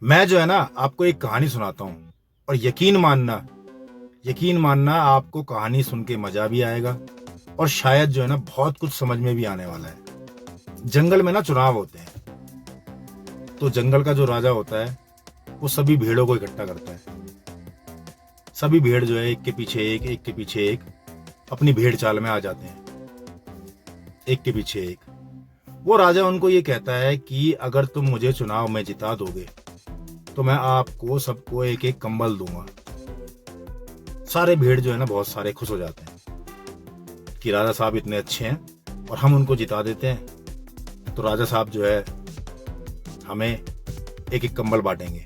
मैं जो है ना आपको एक कहानी सुनाता हूँ और यकीन मानना आपको कहानी सुन के मजा भी आएगा और शायद जो है ना बहुत कुछ समझ में भी आने वाला है। जंगल में ना चुनाव होते हैं, तो जंगल का जो राजा होता है वो सभी भेड़ों को इकट्ठा करता है। सभी भेड़ जो है एक के पीछे एक अपनी भेड़ चाल में आ जाते हैं, एक के पीछे एक। वो राजा उनको ये कहता है कि अगर तुम मुझे चुनाव में जिता दोगे तो मैं आपको सबको एक एक कंबल दूंगा। सारे भेड़ जो है ना बहुत सारे खुश हो जाते हैं कि राजा साहब इतने अच्छे हैं और हम उनको जिता देते हैं तो राजा साहब जो है हमें एक एक कंबल बांटेंगे।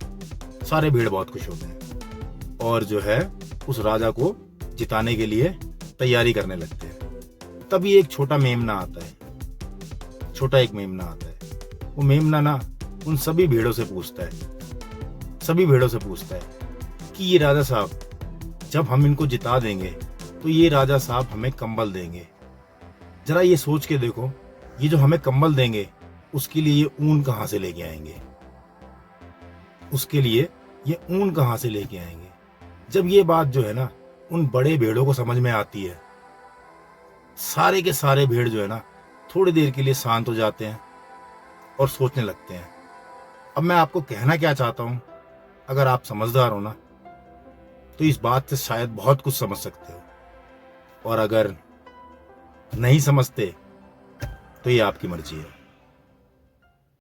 सारे भेड़ बहुत खुश होते हैं और जो है उस राजा को जिताने के लिए तैयारी करने लगते हैं। तभी एक छोटा मेमना आता है, वो मेमना ना उन सभी भेड़ों से पूछता है कि ये राजा साहब, जब हम इनको जिता देंगे तो ये राजा साहब हमें कंबल देंगे। जरा ये सोच के देखो, ये जो हमें कंबल देंगे उसके लिए ये ऊन कहां से लेके आएंगे। जब ये बात जो है ना उन बड़े भेड़ों को समझ में आती है, सारे के सारे भेड़ जो है ना थोड़ी देर के लिए शांत हो जाते हैं और सोचने लगते हैं। अब मैं आपको कहना क्या चाहता हूं, अगर आप समझदार हो ना तो इस बात से शायद बहुत कुछ समझ सकते हो, और अगर नहीं समझते तो ये आपकी मर्जी है।